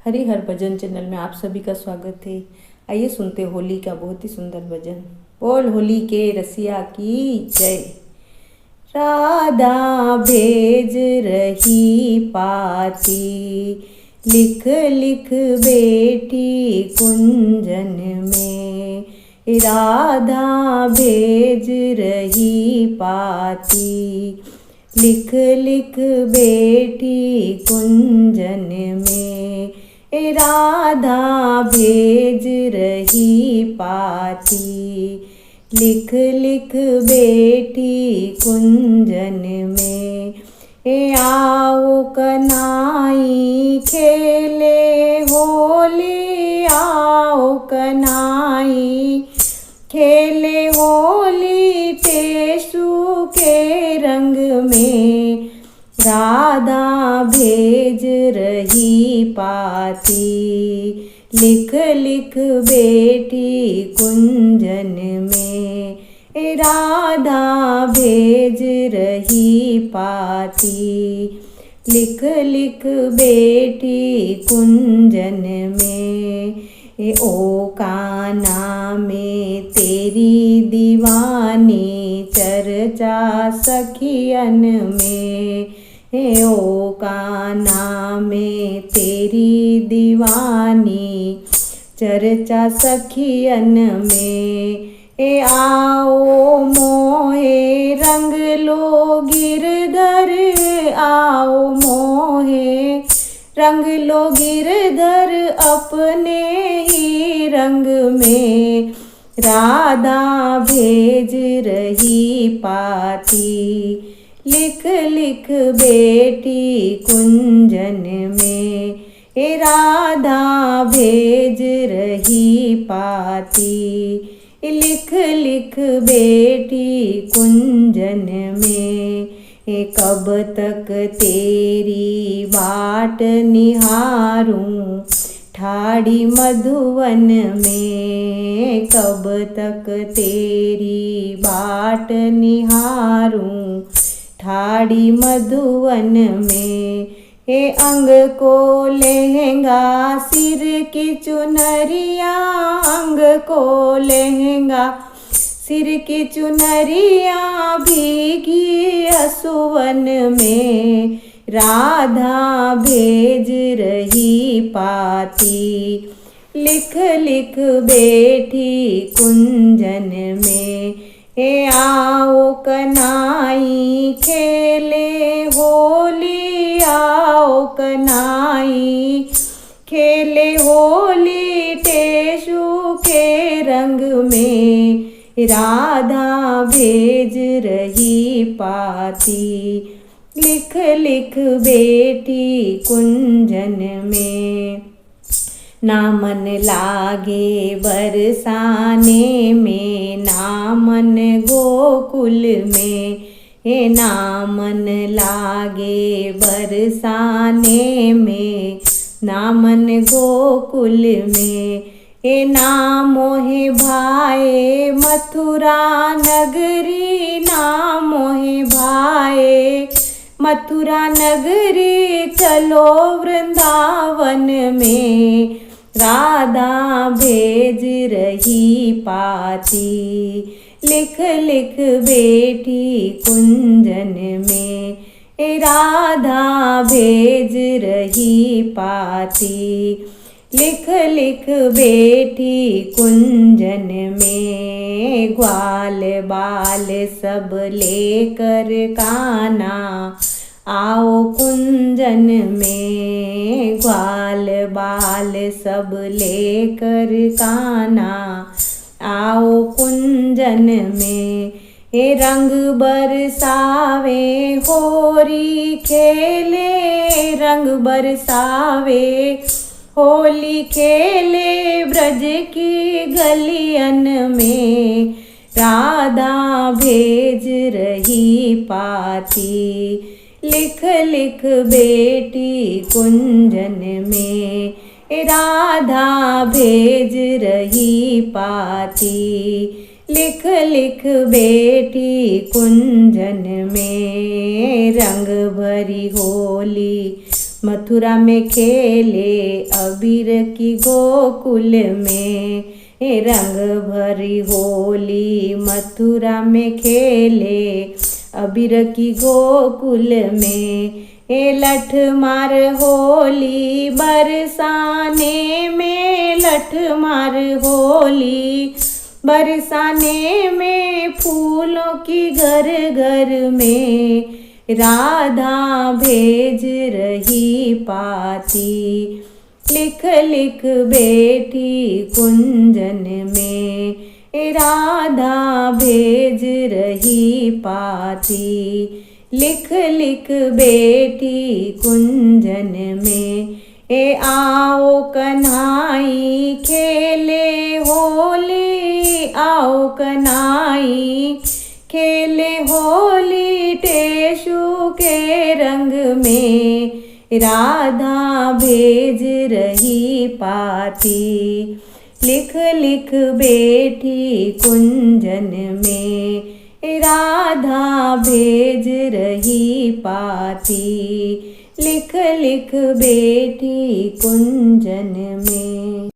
हरि हर भजन channel में आप सभी का स्वागत है। आइए सुनते होली का बहुत ही सुंदर भजन। बोल होली के रसिया की जय। राधा भेज रही पाती, लिख लिख बेटी कुंजन में। राधा भेज रही पाती, लिख लिख बेटी कुंजन में। राधा भेज रही पाती, लिख लिख बेटी कुंजन में। आओ कनाई खेले होली, आओ कनाई खेले होली टेसु के रंग में। राधा भेज रही पाती, लिख लिख बेटी कुंजन में। राधा भेज रही पाती, लिख लिख बेटी कुंजन में। ओ कान्हा में तेरी दीवानी चर्चा सखियन में। ओ कान्हा में तेरी दीवानी चर्चा सखियन में। आओ मोहे रंग लो गिरधर, आओ मोहे रंग लो गिरधर अपने ही रंग में। राधा भेज रही पाती, लिख लिख बेटी कुंजन में। राधा भेज रही पाती, लिख लिख बेटी कुंजन में। कब तक तेरी बाट निहारूं ठाड़ी मधुवन में। कब तक तेरी बाट निहारूं ठाड़ी मधुवन में। अंग को लहंगा सिर की चुनरिया, अंग को लहंगा सिर की चुनरिया भीगी असुवन में। राधा भेज रही पाती, लिख लिख बेटी कुंजन में। आओ कनाई खेले होली, आओ कनाई खेले होली टेसु के रंग में। राधा भेज रही पाती, लिख लिख बेटी कुंजन में। ना मन लागे बरसाने में, ना मन गोकुल में। ना मन लागे बरसाने में, ना मन गोकुल में। ना मोहे भाए मथुरा नगरी, ना मोहे भाए मथुरा नगरी चलो वृंदावन में। राधा भेज रही पाती, लिख लिख बेटी कुंजन में। राधा भेज रही पाती, लिख लिख बेटी कुंजन में। ग्वाल बाल सब लेकर कान्हा आओ कुंजन में। ग्वाल बाल सब लेकर कान्हा आओ कुंजन में। रंग बरसावे होरी खेले, रंग बरसावे होली खेले ब्रज की गलियन में। राधा भेज रही पाती, लिख लिख बेटी कुंजन में। राधा भेज रही पाती, लिख लिख बेटी कुंजन में। रंग भरी होली मथुरा में खेले अबीर की गोकुल में, रंग भरी होली मथुरा में खेले अबीर की गोकुल में। लठ मार होली बरसाने में, लठ मार होली बरसाने में, फूलों की घर घर में राधा भेज रही पाती। लिख लिख बैठी कुंजन में, राधा भेज रही पाती। लिख लिख बैठी कुंजन में, आओ कन्हाई खेले होली, आओ कन्हाई खेले होली, टेसु के रंग में राधा भेज रही पाती। लिख लिख बैठी कुंजन में, राधा भेज रही पाती। लिख लिख बैठी कुंजन में।